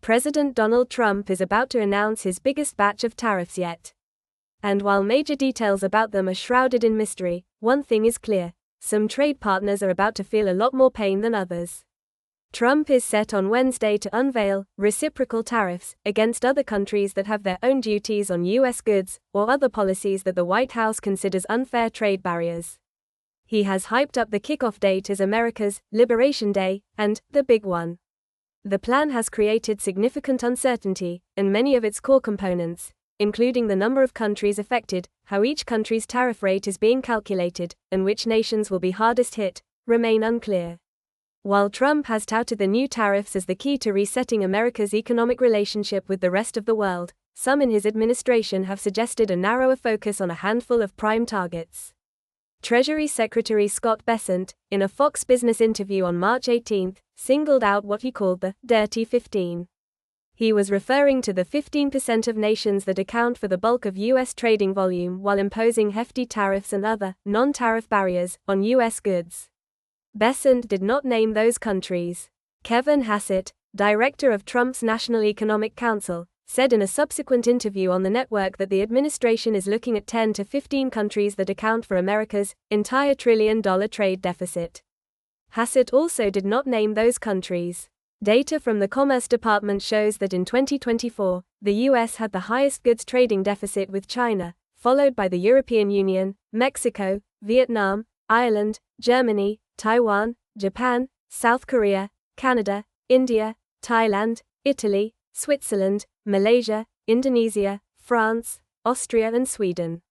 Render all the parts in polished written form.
President Donald Trump is about to announce his biggest batch of tariffs yet. And while major details about them are shrouded in mystery, one thing is clear: some trade partners are about to feel a lot more pain than others. Trump is set on Wednesday to unveil reciprocal tariffs against other countries that have their own duties on U.S. goods, or other policies that the White House considers unfair trade barriers. He has hyped up the kickoff date as America's Liberation Day, and the big one. The plan has created significant uncertainty, and many of its core components, including the number of countries affected, how each country's tariff rate is being calculated, and which nations will be hardest hit, remain unclear. While Trump has touted the new tariffs as the key to resetting America's economic relationship with the rest of the world, some in his administration have suggested a narrower focus on a handful of prime targets. Treasury Secretary Scott Bessent, in a Fox Business interview on March 18, singled out what he called the Dirty 15. He was referring to the 15% of nations that account for the bulk of U.S. trading volume while imposing hefty tariffs and other non-tariff barriers on U.S. goods. Bessent did not name those countries. Kevin Hassett, director of Trump's National Economic Council, said in a subsequent interview on the network that the administration is looking at 10 to 15 countries that account for America's entire trillion-dollar trade deficit. Hassett also did not name those countries. Data from the Commerce Department shows that in 2024, the U.S. had the highest goods trading deficit with China, followed by the European Union, Mexico, Vietnam, Ireland, Germany, Taiwan, Japan, South Korea, Canada, India, Thailand, Italy, Switzerland, Malaysia, Indonesia, France, Austria and Sweden.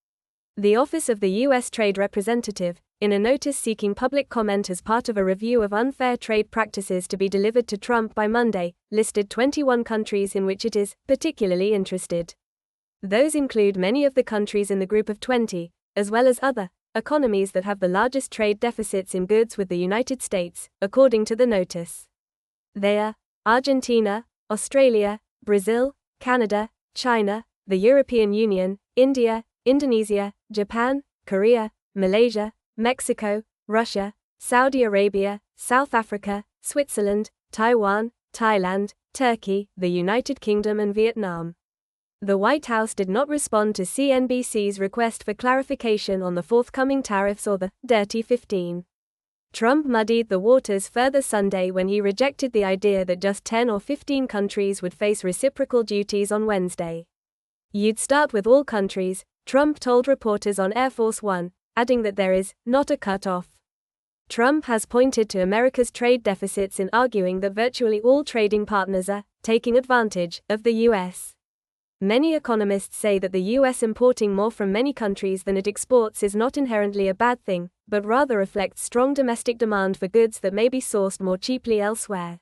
The Office of the U.S. Trade Representative, in a notice seeking public comment as part of a review of unfair trade practices to be delivered to Trump by Monday, listed 21 countries in which it is particularly interested. Those include many of the countries in the Group of 20, as well as other economies that have the largest trade deficits in goods with the United States, according to the notice. They are Argentina, Australia, Brazil, Canada, China, the European Union, India, Indonesia, Japan, Korea, Malaysia, Mexico, Russia, Saudi Arabia, South Africa, Switzerland, Taiwan, Thailand, Turkey, the United Kingdom and Vietnam. The White House did not respond to CNBC's request for clarification on the forthcoming tariffs or the Dirty 15. Trump muddied the waters further Sunday when he rejected the idea that just 10 or 15 countries would face reciprocal duties on Wednesday. "You'd start with all countries," Trump told reporters on Air Force One, adding that there is not a cut-off. Trump has pointed to America's trade deficits in arguing that virtually all trading partners are taking advantage of the U.S. Many economists say that the U.S. importing more from many countries than it exports is not inherently a bad thing, but rather reflects strong domestic demand for goods that may be sourced more cheaply elsewhere.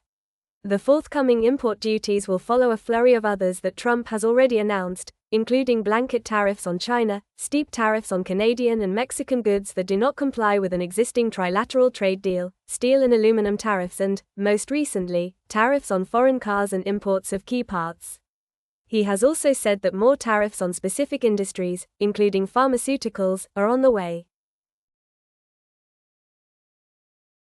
The forthcoming import duties will follow a flurry of others that Trump has already announced, including blanket tariffs on China, steep tariffs on Canadian and Mexican goods that do not comply with an existing trilateral trade deal, steel and aluminum tariffs and, most recently, tariffs on foreign cars and imports of key parts. He has also said that more tariffs on specific industries, including pharmaceuticals, are on the way.